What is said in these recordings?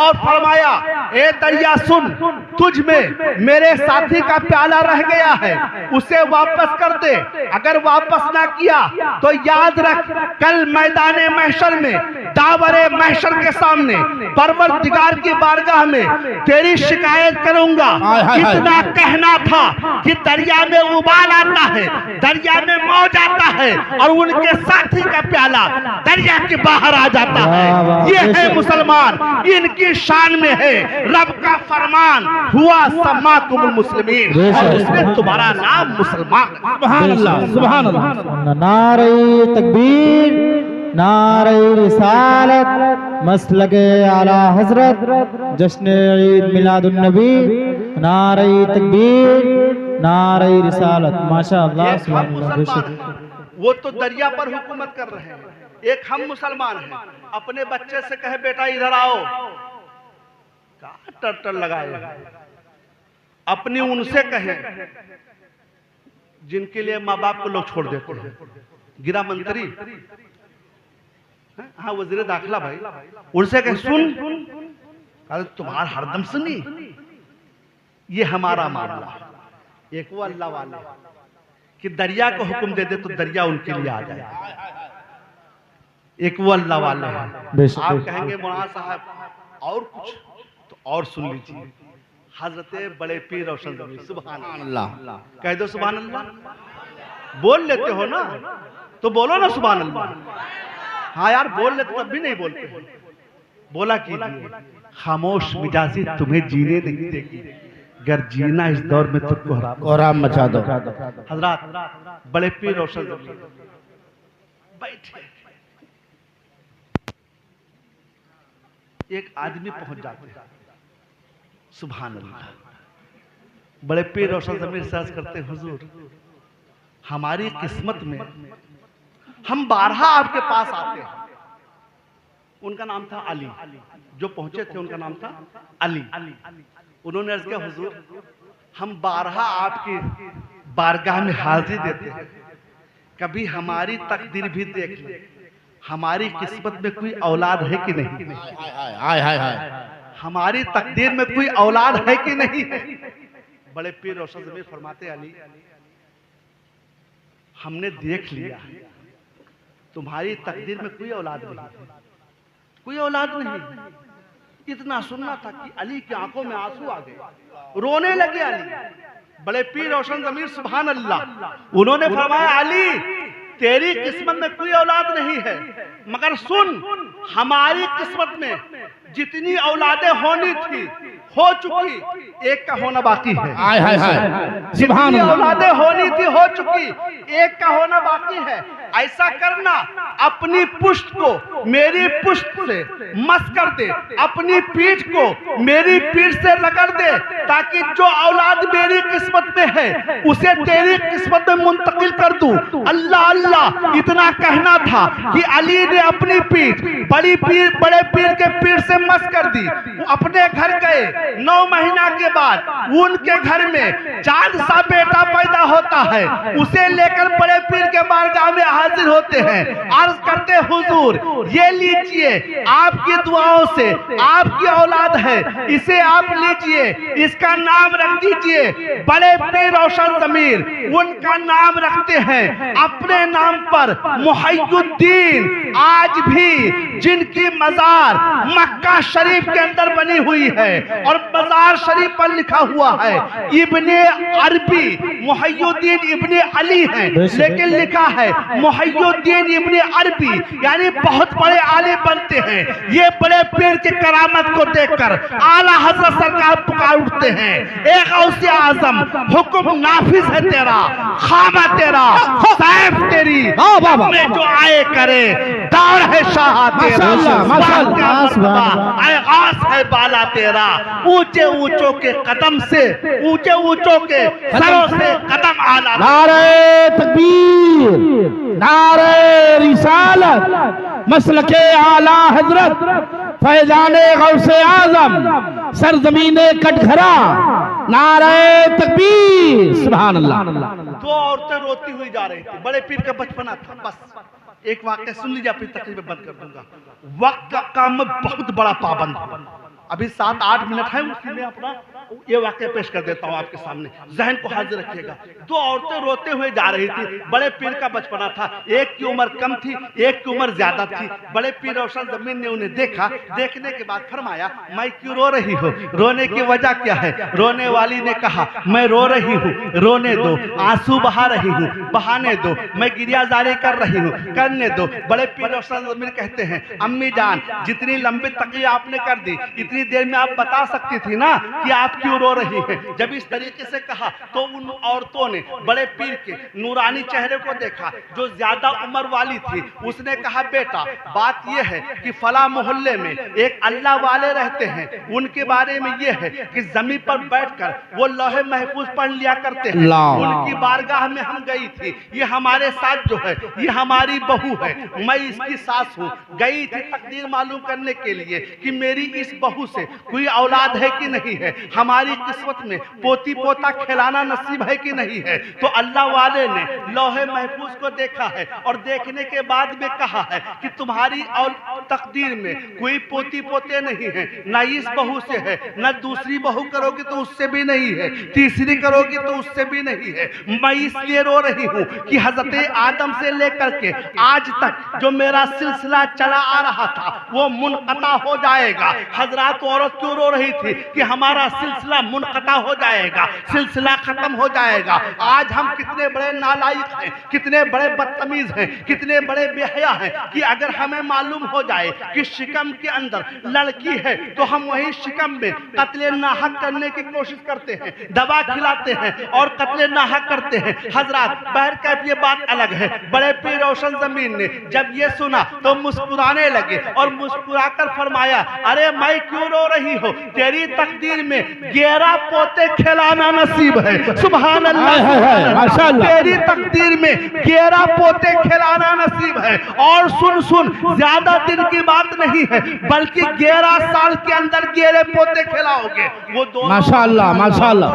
और फरमाया, ए दरिया सुन, तुझ में मेरे साथी का प्याला रह गया है, उसे वापस कर दे। अगर वापस ना किया तो याद रख, कल मैदाने महशर में, दावरे महशर के सामने, परवरदिगार की बारगाह में तेरी शिकायत करूंगा। इतना कहना था कि दरिया में उबाल आता है, दरिया में मौज आता है, और उनके साथी का प्याला दरिया के बाहर आ जाता है। ये है मुसलमान, इनकी शान में है रब का फरमान, हुआ सम्माकुमुल मुस्लिमीन, और उसने तुम्हारा नाम मुसलमान। सुभान अल्लाह, सुभान अल्लाह। नारे तकबीर, नारे रिसालत, मसलके आला हजरत, जश्न ईद मिलादुन नबी, नारे तकबीर, नारे रिसालत। माशाअल्लाह, सुभान अल्लाह। वो तो दरिया पर हुकूमत कर रहे हैं, एक हम मुसलमान हैं। अपने बच्चे से कहे बेटा इधर आओ, कहाँ टर लगाए। अपनी उनसे कहे जिनके लिए माँ बाप को लोग छोड़ देते हैं, गिरा मंत्री, हाँ वजीर दाखिला भाई, उनसे कहे सुन, तुम्हारा हरदम सुनी, ये हमारा मामला। एक वो अल्लाह वाले कि दरिया को हुक्म दे दे तो दरिया उनके लिए आ जाए, एक वो अल्लाह वाले हैं। आप कहेंगे मौलाना साहब और कुछ, तो और सुन लीजिए, हजरत बड़े पीर रोशन ज़मीर, सुभान अल्लाह, कह दो सुभान अल्लाह। बोल लेते हो ना तो बोलो ना सुभान अल्लाह। हाँ यार बोल लेते तब भी नहीं बोलते, बोला कीजिए। खामोश मिजाजी तुम्हें जीने नहीं देगी, अगर जीना इस दौर में तुमको हराम मचा दो। हजरत बड़े पीर रोशन ज़मीर बैठे, एक आदमी पहुंच जाते हैं, सुभान अल्लाह। बड़े पीर रोशन ज़मीर सर्च करते, हुजूर हमारी किस्मत में हम 12 आपके पास आते हैं। उनका नाम था अली, जो पहुंचे थे उनका नाम था अली। उन्होंने अर्ज किया, हुजूर हम 12 आपकी बारगाह में हाजिरी देते हैं, कभी हमारी तकदीर भी देख ले, हमारी किस्मत में कोई औलाद है कि नहीं। हमारी तकदीर में कोई औलाद है कि नहीं है। बड़े पीर रोशन ज़मीर फरमाते, अली हमने देख लिया, तुम्हारी तकदीर में कोई औलाद नहीं, कोई औलाद नहीं। इतना सुनना था कि अली की आंखों में आंसू आ गए, रोने लगे अली। बड़े पीर रोशन ज़मीर सुभान अल्लाह, उन्होंने फरमाया, अली तेरी किस्मत में कोई औलाद नहीं है, मगर सुन हमारी किस्मत में जितनी औलादें होनी थी हो चुकी, एक का होना बाकी है। जितनी औलादें होनी थी हो चुकी, एक का होना बाकी है। ऐसा करना, अपनी पुष्ट को मेरी पुष्ट से मस कर दे, अपनी पीठ को मेरी पीठ से रगड़ दे, ताकि जो औलाद मेरी किस्मत में है उसे तेरी किस्मत में मुंतकिल कर दूं। अल्लाह अल्लाह इतना कहना था कि अली ने अपनी पीठ बड़े पीर के पीठ से मस कर दी। वो अपने घर गए, 9 महीना के बाद उनके घर में चांद सा बेटा पैदा होता है, उसे लेकर बड़े पीर के बारगाह में हाजिर होते हैं, अर्ज करते, हुजूर ये लीजिए, आपकी दुआओं से आपकी औलाद है, इसे आप लीजिए, इसका नाम रख दीजिए बड़े पीर रोशन ज़मीर। उनका नाम रखते हैं अपने नाम पर मुहय्युद्दीन। आज भी जिनकी मजार मक्का शरीफ के अंदर बनी हुई है और मजार शरीफ पर लिखा हुआ है इब्ने अरबी, मुहय्युद्दीन इब्ने अली है, लेकिन लिखा है मुहय्युद्दीन इब्ने अरबी, यानी बहुत बड़े आलिम बनते हैं। ये बड़े पीर की करामत को देखकर आला हज़रत सरकार पुकार उठते हैं, ए गौसे आज़म हुक्म नाफिज है तेरा, खामा तेरा, सैफ तेरी, में जो आए करे दौड़ है शाह तेरा, आगाज़ है बाला तेरा, ऊंचे ऊंचों के कदम से, ऊंचे ऊंचों के सरों से कदम आला। नारे तकबीर, नारे रिसालत, मसलके आला हजरत, फैजाने गौसे आजम, सरजमीने कटघरा, नारे तकबीर, सुभान अल्लाह। 2 औरतें रोती हुई जा रही थी, बड़े पीर का बचपना था। बस एक वाक्य सुन लीजिए, अपनी तकरीर में बंद कर दूंगा। वक्त का मैं बहुत बड़ा पाबंद हूं, अभी 7-8 मिनट है, उसी में अपना ये वाक्य पेश कर देता हूँ आपके सामने, जहन को हाजिर रखिएगा। 2 औरतें रोते हुए जा रही थी। बड़े पीर का बचपना था, एक की उम्र कम थी, एक की उम्र ज्यादा थी। बड़े पीर रोशन जमीन ने उन्हें देखा, देखने के बाद फरमाया, मैं क्यों रो रही हो, रोने की वजह क्या है? रोने वाली ने कहा, मैं रो रही हूँ, रोने दो। आंसू बहा रही हूँ, बहाने दो। मैं गिरियाजारी कर रही हूँ, करने दो। बड़े पीर रोशन जमीन कहते हैं, अम्मी जान, जितनी लंबी तकलीफ आपने कर दी, इतनी देर में आप बता सकती थी ना कि आप क्यों रो रही है। जब इस तरीके से कहा तो उन औरतों ने बड़े पीर के नूरानी चेहरे को देखा, जो ज्यादा उम्र वाली थी। उसने कहा, बेटा बात यह है कि फला मोहल्ले में एक अल्लाह वाले रहते हैं, उनके बारे में यह है कि जमीन पर बैठकर वो लौहे महफूज पढ़ लिया करते हैं। उनकी बारगाह में हम गई थी। ये हमारे साथ जो है, ये हमारी बहू है, मैं इसकी सास हूँ। गई थी तकदीर मालूम करने के लिए कि मेरी इस बहू से कोई औलाद है कि नहीं है, हमारी किस्मत में पोती पोता खिलाना नसीब है कि नहीं है। तो अल्लाह वाले ने लौहे महफूज को देखा है और देखने के बाद में कहा है कि तुम्हारी और तकदीर में कोई पोती पोते नहीं है, न इस बहू से है, न दूसरी बहू करोगी तो उससे भी नहीं है, तीसरी करोगी तो उससे भी नहीं है। मैं इसलिए रो रही हूँ कि हजरत आदम से लेकर के आज तक जो मेरा सिलसिला चला आ रहा था वो मुनक़ता हो जाएगा। हजरात, औरत क्यों रो रही थी कि हमारा सिलसिला मुनक़ता हो जाएगा, सिलसिला खत्म हो जाएगा। आज हम कितने बड़े नालायक हैं, कितने बड़े बदतमीज हैं, कितने बड़े बेहया हैं कि अगर हमें मालूम हो जाए कि शिकम के अंदर लड़की है तो हम वही शिकम में कत्ले नाहक करने की कोशिश करते हैं, दवा खिलाते हैं और कत्ले नाहक करते हैं। हजरात, बहरकैफ ये बात अलग है। बड़े पीर रोशन जमीन ने जब ये सुना तो मुस्कुराने लगे और मुस्कुराकर फरमाया, अरे मैं क्यों रो रही हो, तेरी तकदीर में 11 पोते खिलाना नसीब है। सुभान अल्लाह, माशाअल्लाह। तेरी तकदीर में 11 पोते खिलाना नसीब है। और सुन सुन, ज्यादा दिन की बात नहीं है, बल्कि 11 साल के अंदर 11 पोते खिलाओगे। वो दोनों माशाअल्लाह माशाअल्लाह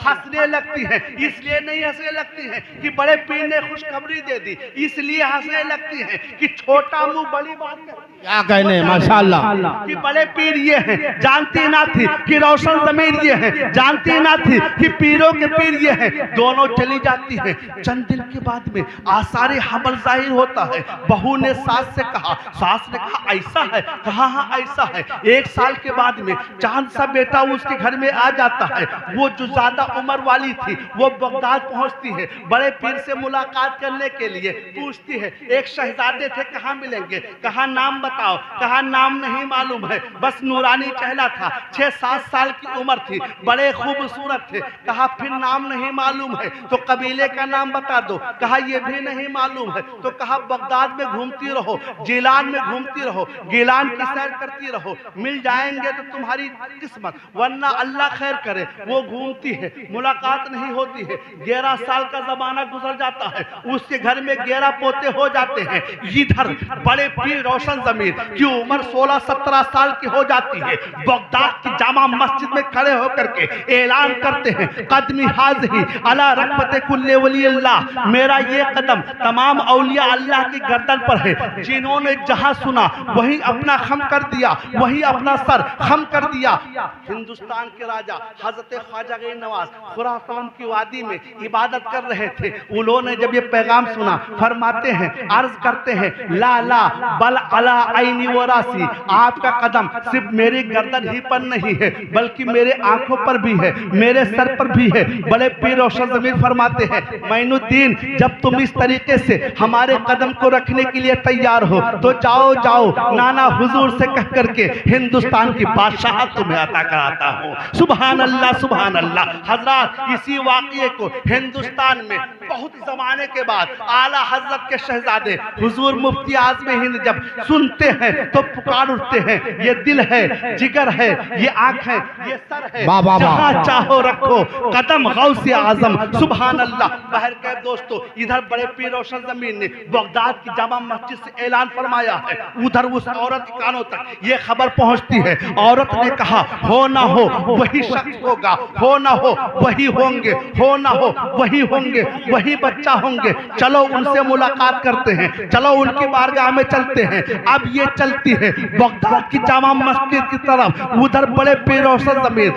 हंसने लगती है। इसलिए नहीं हंसने लगती है कि बड़े पीर ने खुशखबरी दे दी, इसलिए हंसने लगती है कि छोटा मुंह बड़ी बात करती है। क्या कहने, माशाअल्लाह। कि बड़े पीर ये हैं, जानती ना थी कि रोशन जमीन ये है, जानती ना थी कि पीरों के पीर ये है। दोनों चली जाती है। चंद दिन के बाद में आसारे हमल जाहिर होता है। बहू ने सास से कहा, सास ने कहा ऐसा है, कहा हाँ ऐसा है। 1 साल के बाद में चांद सा बेटा उसके घर में आ जाता है। वो जो ज्यादा उम्र वाली थी वो बगदाद पहुंचती है, बड़े पीर से मुलाकात करने के लिए पूछती है, एक शहजादे थे, कहाँ मिलेंगे? कहा नाम बताओ। कहा नाम नहीं मालूम है, बस नूरानी चेहरा था, 6-7 साल की उम्र थी, बड़े खूबसूरत थे। कहा फिर नाम नहीं मालूम है तो कबीले का नाम बता दो। कहा यह भी नहीं मालूम है। तो कहा बगदाद में घूमती रहो, जिलान में घूमती रहो, गिलान की सैर करती रहो, मिल जाएंगे तो तुम्हारी किस्मत, वरना अल्लाह खैर करे। वो घूमती है, मुलाकात नहीं होती है। 11 साल का जमाना गुजर जाता है, उसके घर में 11 पोते हो जाते हैं। इधर बड़े पीर रोशन जमीन की उम्र 16-17 साल की हो जाती है। बगदाद की जामा मस्जिद में खड़े होकर के ऐलान करते हैं, कदमी हाज़ी अला रकबते कुल्ले वली अल्लाह, मेरा ये कदम तमाम औलिया अल्लाह की गर्दन पर है। जिन्होंने जहां सुना वही अपना खम कर दिया, वही अपना सर खम कर दिया। हिंदुस्तान के राजा हजरत ख्वाजा गरीब नवाज खुरासान की वादी में इबादत कर रहे थे। उन्होंने जब ये पैगाम सुना, फरमाते हैं, अर्ज करते हैं, ला ला बल अला आईनी व रासी, आपका कदम सिर्फ मेरी गर्दन ही पर नहीं है बल्कि मेरे आंखों पर भी है, मेरे सर पर भी है। बड़े पीर रोशन जमीन फरमाते हैं, मैनुद्दीन जब तुम इस तरीके से हमारे कदम को रखने के लिए तैयार हो तो जाओ जाओ, नाना हुजूर से कह करके हिंदुस्तान की बादशाह तुम्हें अता कराता हूँ। सुभान अल्लाह सुभान अल्लाह। हजरात, इसी वाक़ये को हिंदुस्तान में बहुत जमाने के बाद आला हजरत के शहजादे हुजूर मुफ्ती आज़म हिंद जब सुनते हैं तो पुकार उठते हैं, ये दिल है, जिगर है, ये आंख है, ये सर है, जहां चाहो रखो कदम गौसे आजम। सुभान अल्लाह। बहर के दोस्तों, इधर बड़े पीर रोशन जमीन ने बगदाद की जामा मस्जिद से ऐलान फरमाया है। उधर उस औरत के कानों तक ये खबर पहुंचती है। औरत ने कहा, हो ना हो वही शख्स होगा, हो ना हो वही होंगे, हो ना हो वही होंगे, वही वही बच्चा होंगे, चलो उनसे मुलाकात करते हैं, चलो उनकी बारगाह में चलते हैं। अब ये चलती है बगदाद की जामा मस्जिद की तरफ, उधर बड़े बेरोशन जमीन